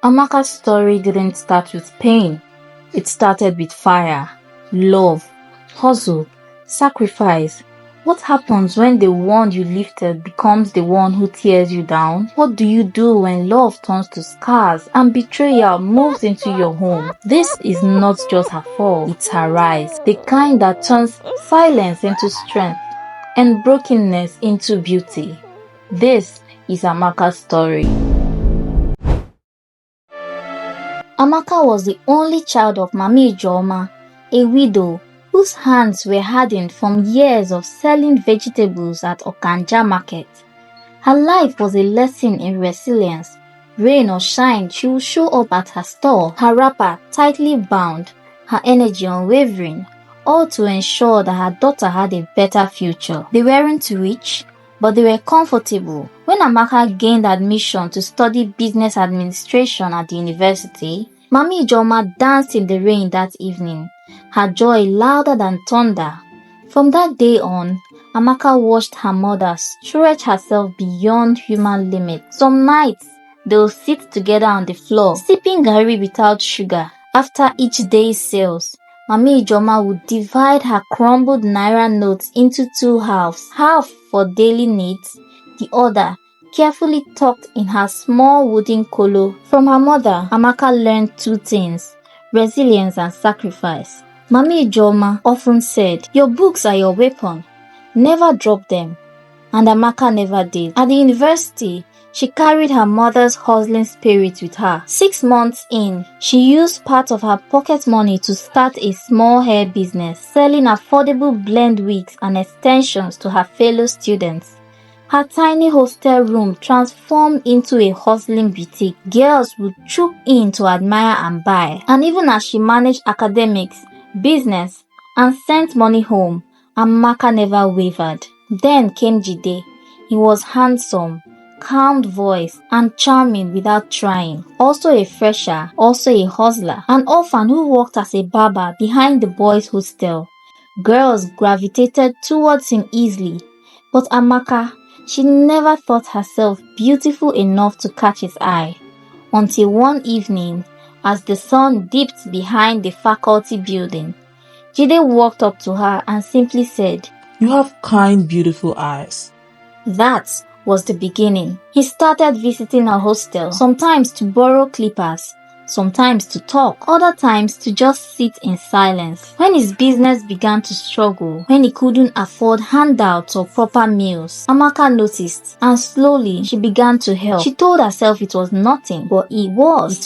Amaka's story didn't start with pain. It started with fire, love, hustle, sacrifice. What happens when the one you lifted becomes the one who tears you down? What do you do when love turns to scars and betrayal moves into your home? This is not just her fall, it's her rise. The kind that turns silence into strength and brokenness into beauty. This is Amaka's story. Amaka was the only child of Mami Ijoma, a widow whose hands were hardened from years of selling vegetables at Okanja market. Her life was a lesson in resilience. Rain or shine, she would show up at her store, her wrapper tightly bound, her energy unwavering, all to ensure that her daughter had a better future. They weren't rich, but they were comfortable. When Amaka gained admission to study business administration at the university, Mami Ijoma danced in the rain that evening, her joy louder than thunder. From that day on, Amaka watched her mother stretch herself beyond human limits. Some nights, they would sit together on the floor, sipping garri without sugar. After each day's sales, Mami Ijoma would divide her crumbled naira notes into two halves, half for daily needs, the other carefully tucked in her small wooden kolo. From her mother, Amaka learned two things: resilience and sacrifice. Mami Ijoma often said, "Your books are your weapon. Never drop them." And Amaka never did. At the university, she carried her mother's hustling spirit with her. 6 months in, she used part of her pocket money to start a small hair business, selling affordable blend wigs and extensions to her fellow students. Her tiny hostel room transformed into a hustling boutique. Girls would troop in to admire and buy. And even as she managed academics, business, and sent money home, Amaka never wavered. Then came Jide. He was handsome, calm voice, and charming without trying. Also a fresher, also a hustler, an orphan who worked as a barber behind the boys' hostel. Girls gravitated towards him easily, but Amaka, she never thought herself beautiful enough to catch his eye. Until one evening, as the sun dipped behind the faculty building, Jide walked up to her and simply said, "You have kind, beautiful eyes." That was the beginning. He started visiting her hostel, sometimes to borrow clippers, sometimes to talk, other times to just sit in silence. When his business began to struggle, when he couldn't afford handouts or proper meals, Amaka noticed, and slowly she began to help. She told herself it was nothing, but it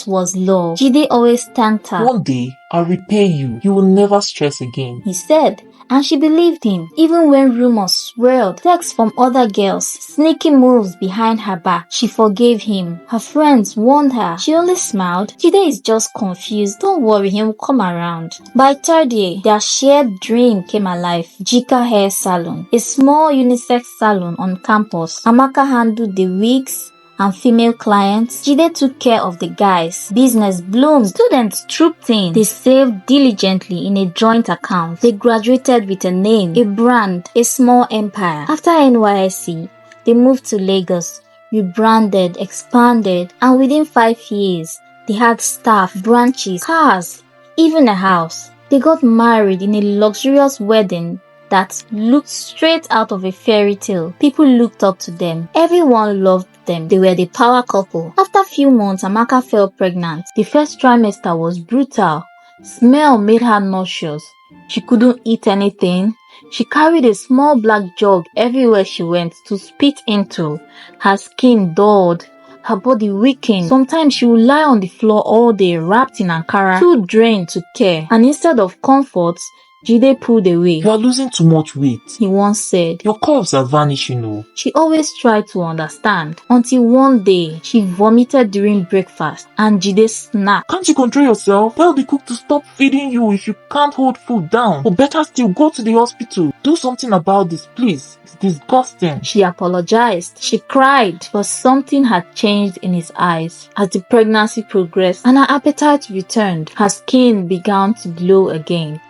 was love. Jide always thanked her. "One day, I'll repay you. You will never stress again," he said. And she believed him, even when rumors swirled, texts from other girls, sneaky moves behind her back. She forgave him. Her friends warned her. She only smiled. Jide is just confused. Don't worry, he will come around. By third year, their shared dream came alive. Jika Hair Salon, a small unisex salon on campus. Amaka handled the wigs and female clients. Jide took care of the guys. Business bloomed. Students trooped in. They saved diligently in a joint account. They graduated with a name, a brand, a small empire. After NYSC, they moved to Lagos, rebranded, expanded, and within 5 years, they had staff, branches, cars, even a house. They got married in a luxurious wedding that looked straight out of a fairy tale. People looked up to them. Everyone loved them. They were the power couple. After a few months, Amaka fell pregnant. The first trimester was brutal. Smell made her nauseous. She couldn't eat anything. She carried a small black jug everywhere she went to spit into. Her skin dulled, her body weakened. Sometimes she would lie on the floor all day wrapped in Ankara, too drained to care. And instead of comfort, Jide pulled away. "You are losing too much weight," he once said. "Your curves are vanishing." She always tried to understand, until one day she vomited during breakfast and Jide snapped. "Can't you control yourself? Tell the cook to stop feeding you if you can't hold food down. Or better still, go to the hospital. Do something about this, please. It's disgusting." She apologized. She cried, but something had changed in his eyes. As the pregnancy progressed and her appetite returned, her skin began to glow again.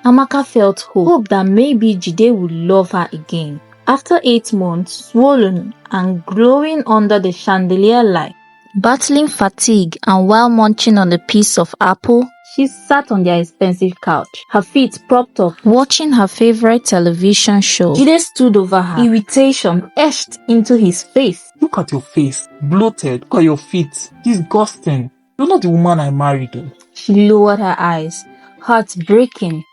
Amaka felt hope that maybe Jide would love her again. After 8 months, swollen and glowing under the chandelier light, Battling fatigue and while munching on a piece of apple, she sat on their expensive couch, her feet propped up, watching her favorite television show. Jide stood over her, irritation etched into his face. Look at your face, bloated. Look at your feet, disgusting. You're not the woman I married. She lowered her eyes, heart breaking.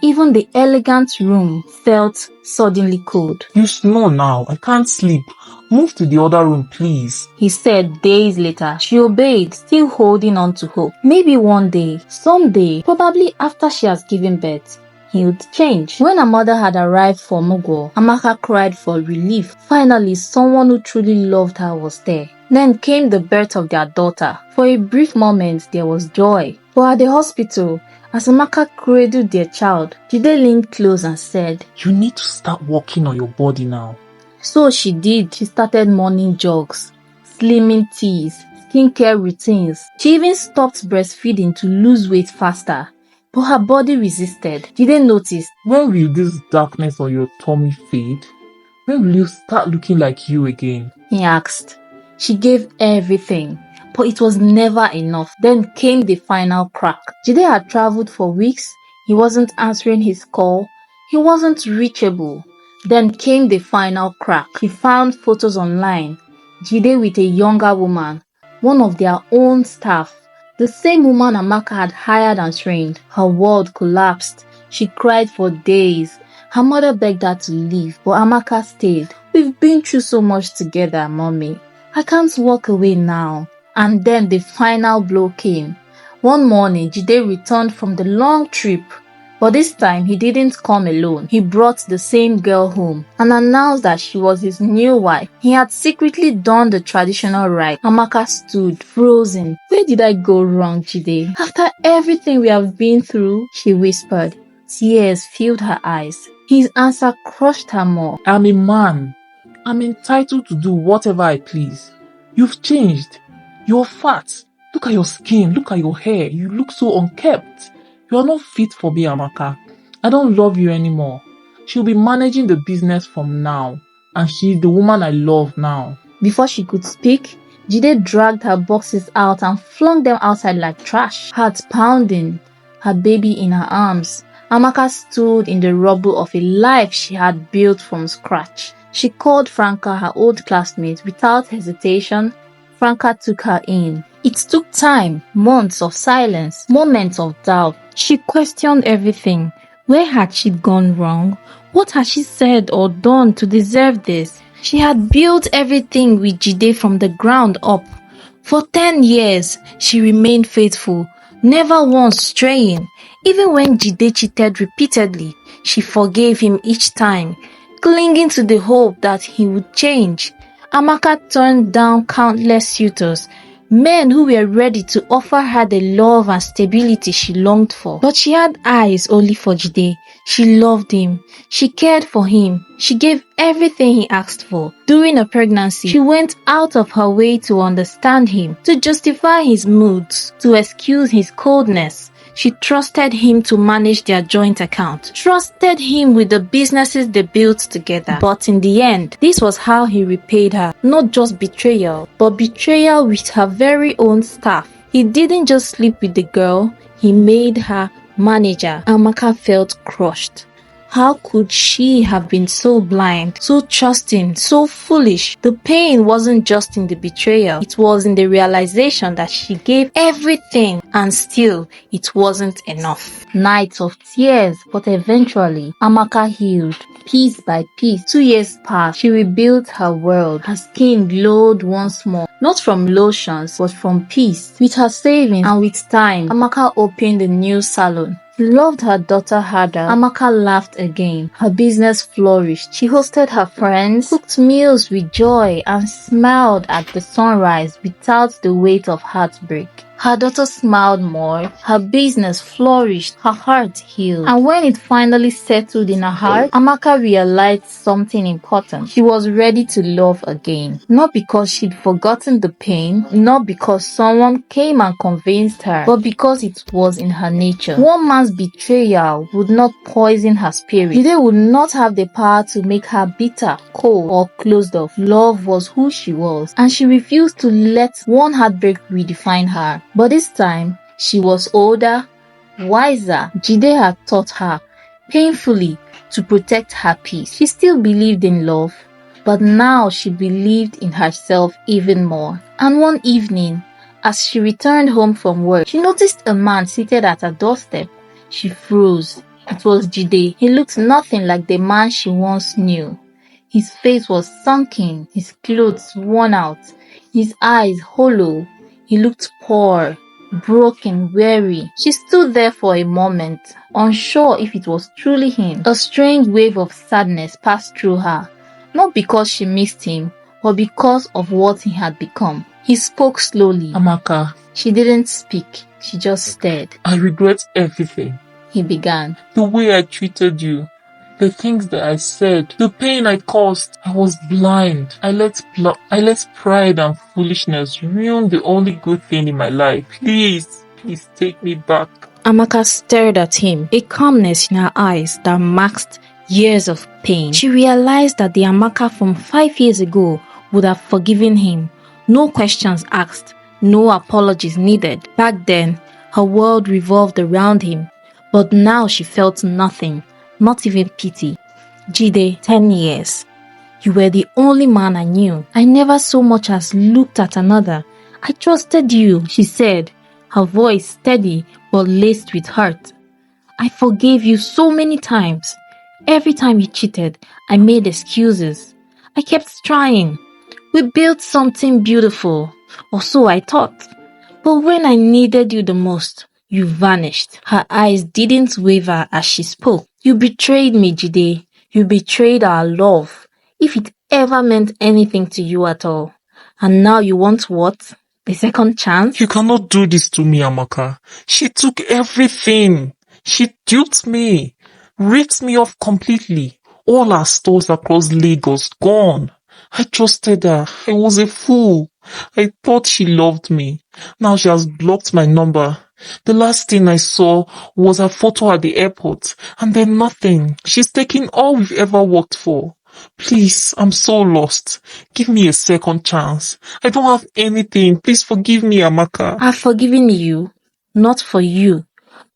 Even the elegant room felt suddenly cold. You snore now. I can't sleep. Move to the other room, please, he said days later. She obeyed, still holding on to hope. Maybe one day, someday, probably after she has given birth, he would change. When her mother had arrived for Mugo, Amaka cried for relief. Finally, someone who truly loved her was there. Then came the birth of their daughter. For a brief moment, there was joy. But at the hospital, as Amaka cradled their child, Jide leaned close and said, you need to start working on your body now. So she did. She started morning jogs, slimming teas, skincare routines. She even stopped breastfeeding to lose weight faster. But her body resisted. Jide noticed. When will this darkness on your tummy fade? When will you start looking like you again? He asked. She gave everything, but it was never enough. Then came the final crack. Jide had traveled for weeks. He wasn't answering his call. He wasn't reachable. Then came the final crack. He found photos online. Jide with a younger woman, one of their own staff. The same woman Amaka had hired and trained. Her world collapsed. She cried for days. Her mother begged her to leave, but Amaka stayed. We've been through so much together, mommy. I can't walk away now. And then the final blow came. One morning, Jide returned from the long trip. But this time, he didn't come alone. He brought the same girl home and announced that she was his new wife. He had secretly done the traditional rite. Amaka stood, frozen. Where did I go wrong, Jide? After everything we have been through, she whispered. Tears filled her eyes. His answer crushed her more. I'm a man. I'm entitled to do whatever I please. You've changed. You're fat. Look at your skin. Look at your hair. You look so unkempt. You are not fit for me, Amaka. I don't love you anymore. She'll be managing the business from now, and she's the woman I love now. Before she could speak, Jide dragged her boxes out and flung them outside like trash, heart pounding, her baby in her arms. Amaka stood in the rubble of a life she had built from scratch. She called Franca, her old classmate, without hesitation. Franca took her in. It took time, months of silence, moments of doubt. She questioned everything. Where had she gone wrong? What had she said or done to deserve this? She had built everything with Jide from the ground up. For 10 years, she remained faithful, never once straying. Even when Jide cheated repeatedly, she forgave him each time, clinging to the hope that he would change. Amaka turned down countless suitors, men who were ready to offer her the love and stability she longed for. But she had eyes only for Jide. She loved him. She cared for him. She gave everything he asked for. During a pregnancy, she went out of her way to understand him, to justify his moods, to excuse his coldness. She trusted him to manage their joint account, trusted him with the businesses they built together. But in the end, this was how he repaid her. Not just betrayal, but betrayal with her very own staff. He didn't just sleep with the girl, he made her manager. Amaka felt crushed. How could she have been so blind, so trusting, so foolish? The pain wasn't just in the betrayal. It was in the realization that she gave everything and still it wasn't enough. Nights of tears, but eventually Amaka healed. Piece by piece, 2 years passed. She rebuilt her world. Her skin glowed once more. Not from lotions, but from peace. With her savings and with time, Amaka opened a new salon. She loved her daughter harder. Amaka laughed again. Her business flourished. She hosted her friends, cooked meals with joy, and smiled at the sunrise without the weight of heartbreak. Her daughter smiled more, her business flourished, her heart healed. And when it finally settled in her heart, Amaka realized something important. She was ready to love again. Not because she'd forgotten the pain, not because someone came and convinced her, but because it was in her nature. One man's betrayal would not poison her spirit. Jide would not have the power to make her bitter, cold, or closed off. Love was who she was, and she refused to let one heartbreak redefine her. But this time, she was older, wiser. Jide had taught her, painfully, to protect her peace. She still believed in love, but now she believed in herself even more. And one evening, as she returned home from work, she noticed a man seated at her doorstep. She froze. It was Jide. He looked nothing like the man she once knew. His face was sunken, his clothes worn out, his eyes hollow. He looked poor, broken, weary. She stood there for a moment, unsure if it was truly him. A strange wave of sadness passed through her, not because she missed him, but because of what he had become. He spoke slowly. Amaka, She didn't speak, she just stared. I regret everything. He began. The way I treated you, the things that I said, the pain I caused. I was blind. I let pride and foolishness ruin the only good thing in my life. Please take me back. Amaka stared at him, a calmness in her eyes that masked years of pain. She realized that the Amaka from 5 years ago would have forgiven him. No questions asked, no apologies needed. Back then, her world revolved around him, but now she felt nothing, not even pity. Jide, 10 years. You were the only man I knew. I never so much as looked at another. I trusted you, she said, her voice steady but laced with hurt. I forgave you so many times. Every time you cheated, I made excuses. I kept trying. We built something beautiful, or so I thought. But when I needed you the most, you vanished. Her eyes didn't waver as she spoke. You betrayed me, Jide. You betrayed our love, if it ever meant anything to you at all. And now you want what? A second chance? You cannot do this to me, Amaka. She took everything. She duped me, ripped me off completely. All our stores across Lagos gone. I trusted her. I was a fool. I thought she loved me. Now she has blocked my number. The last thing I saw was her photo at the airport, and then nothing. She's taken all we've ever worked for. Please, I'm so lost. Give me a second chance. I don't have anything. Please forgive me, Amaka. I've forgiven you, not for you,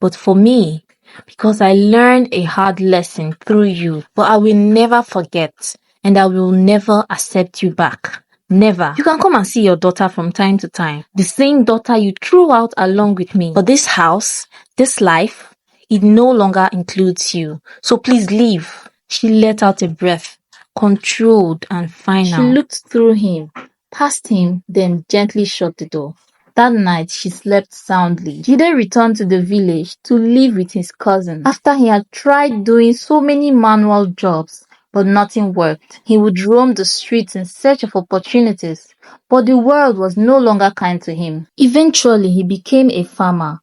but for me, because I learned a hard lesson through you. But I will never forget, and I will never accept you back. Never. You can come and see your daughter from time to time. The same daughter you threw out along with me. But this house, this life, it no longer includes you. So please leave. She let out a breath, controlled and final. She looked through him, past him, then gently shut the door. That night, she slept soundly. Jide returned to the village to live with his cousin. After he had tried doing so many manual jobs, but nothing worked. He would roam the streets in search of opportunities, but the world was no longer kind to him. Eventually, he became a farmer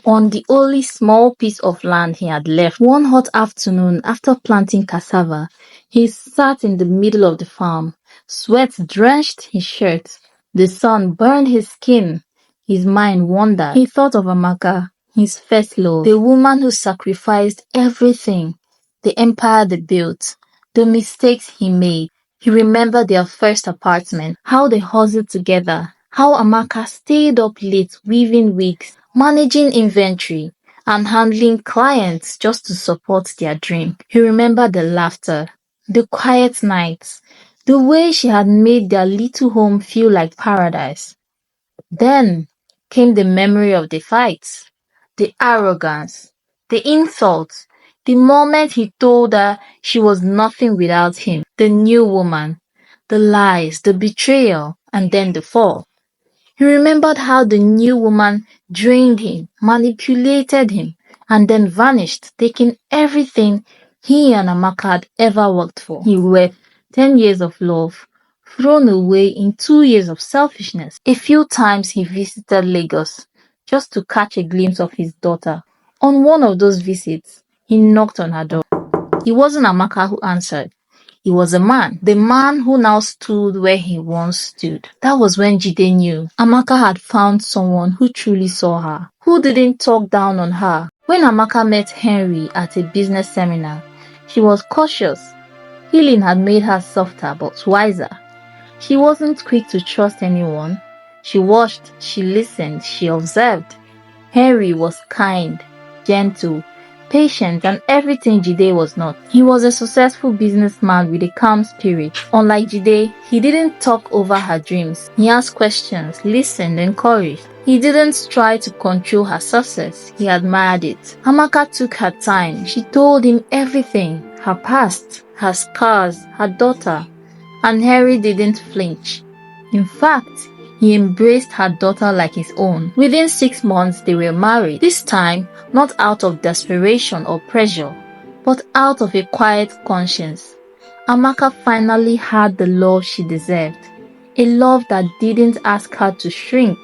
on the only small piece of land he had left. One hot afternoon, after planting cassava, he sat in the middle of the farm. Sweat drenched his shirt. The sun burned his skin. His mind wandered. He thought of Amaka, his first love, the woman who sacrificed everything, the empire they built, the mistakes he made. He remembered their first apartment, how they hustled together, how Amaka stayed up late weaving wigs, managing inventory, and handling clients just to support their dream. He remembered the laughter, the quiet nights, the way she had made their little home feel like paradise. Then came the memory of the fights, the arrogance, the insults, the moment he told her she was nothing without him, the new woman, the lies, the betrayal, and then the fall. He remembered how the new woman drained him, manipulated him, and then vanished, taking everything he and Amaka had ever worked for. He wept. 10 years of love, thrown away in 2 years of selfishness. A few times he visited Lagos just to catch a glimpse of his daughter. On one of those visits, he knocked on her door. It wasn't Amaka who answered. It was a man, the man who now stood where he once stood. That was when Jide knew Amaka had found someone who truly saw her, who didn't talk down on her. When Amaka met Henry at a business seminar, she was cautious. Healing had made her softer but wiser. She wasn't quick to trust anyone. She watched, she listened, she observed. Henry was kind, gentle, patient, and everything Jide was not. He was a successful businessman with a calm spirit. Unlike Jide, he didn't talk over her dreams. He asked questions, listened, encouraged. He didn't try to control her success. He admired it. Amaka took her time. She told him everything, her past, her scars, her daughter, and Henry didn't flinch. In fact, he embraced her daughter like his own. Within 6 months, they were married. This time, not out of desperation or pressure, but out of a quiet conscience. Amaka finally had the love she deserved. A love that didn't ask her to shrink,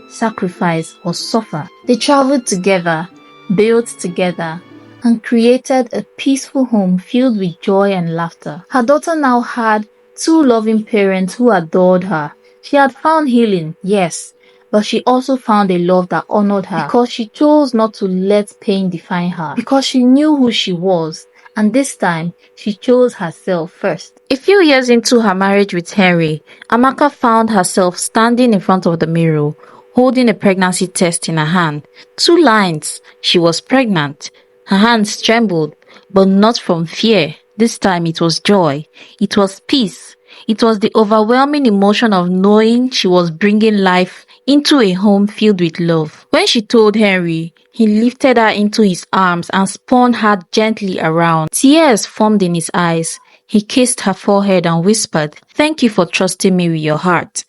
sacrifice, or suffer. They traveled together, built together, and created a peaceful home filled with joy and laughter. Her daughter now had 2 loving parents who adored her. She had found healing, yes, but she also found a love that honored her because she chose not to let pain define her, because she knew who she was, and this time she chose herself first. A few years into her marriage with Henry, Amaka found herself standing in front of the mirror, holding a pregnancy test in her hand. 2 lines, she was pregnant. Her hands trembled, but not from fear. This time it was joy. It was peace. It was the overwhelming emotion of knowing she was bringing life into a home filled with love. When she told Henry, he lifted her into his arms and spun her gently around. Tears formed in his eyes. He kissed her forehead and whispered, "Thank you for trusting me with your heart."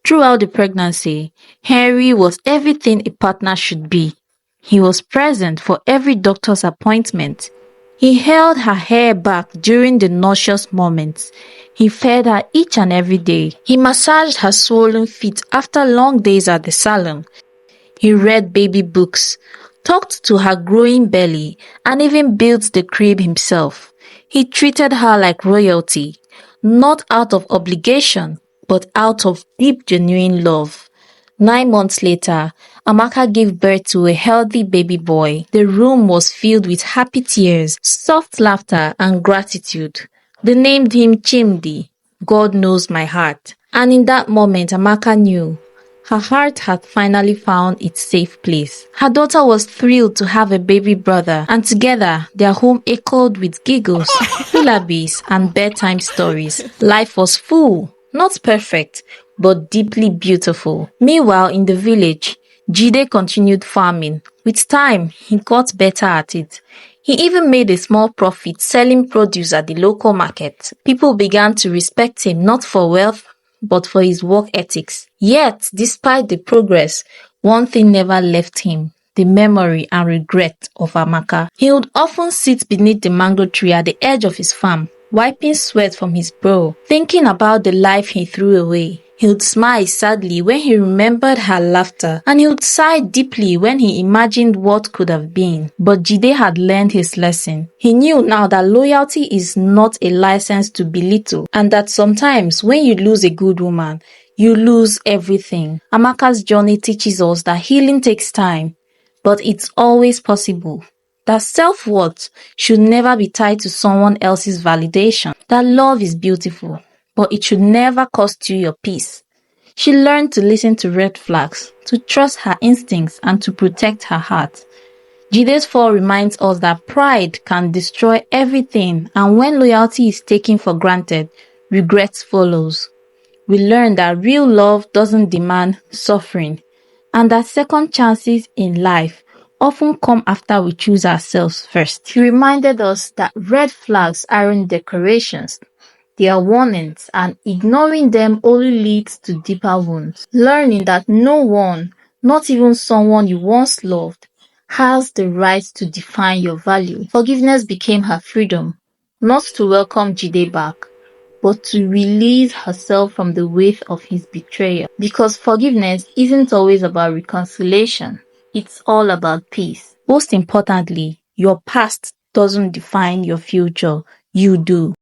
Throughout the pregnancy, Henry was everything a partner should be. He was present for every doctor's appointment. He held her hair back during the nauseous moments. He fed her each and every day. He massaged her swollen feet after long days at the salon. He read baby books, talked to her growing belly, and even built the crib himself. He treated her like royalty, not out of obligation, but out of deep, genuine love. 9 months later, Amaka gave birth to a healthy baby boy. The room was filled with happy tears, soft laughter, and gratitude. They named him Chimdi, God knows my heart. And in that moment, Amaka knew her heart had finally found its safe place. Her daughter was thrilled to have a baby brother, and together, their home echoed with giggles, lullabies, and bedtime stories. Life was full, not perfect, but deeply beautiful. Meanwhile, in the village, Jide continued farming. With time, he got better at it. He even made a small profit selling produce at the local market. People began to respect him not for wealth, but for his work ethics. Yet, despite the progress, one thing never left him: the memory and regret of Amaka. He would often sit beneath the mango tree at the edge of his farm, wiping sweat from his brow, thinking about the life he threw away. He would smile sadly when he remembered her laughter, and he would sigh deeply when he imagined what could have been. But Jide had learned his lesson. He knew now that loyalty is not a license to belittle, and that sometimes when you lose a good woman, you lose everything. Amaka's journey teaches us that healing takes time, but it's always possible. That self-worth should never be tied to someone else's validation. That love is beautiful, but it should never cost you your peace. She learned to listen to red flags, to trust her instincts, and to protect her heart. Jide's fall reminds us that pride can destroy everything, and when loyalty is taken for granted, regret follows. We learn that real love doesn't demand suffering, and that second chances in life often come after we choose ourselves first. She reminded us that red flags aren't decorations. They are warnings, and ignoring them only leads to deeper wounds. Learning that no one, not even someone you once loved, has the right to define your value. Forgiveness became her freedom, not to welcome Jide back, but to release herself from the weight of his betrayal. Because forgiveness isn't always about reconciliation, it's all about peace. Most importantly, your past doesn't define your future, you do.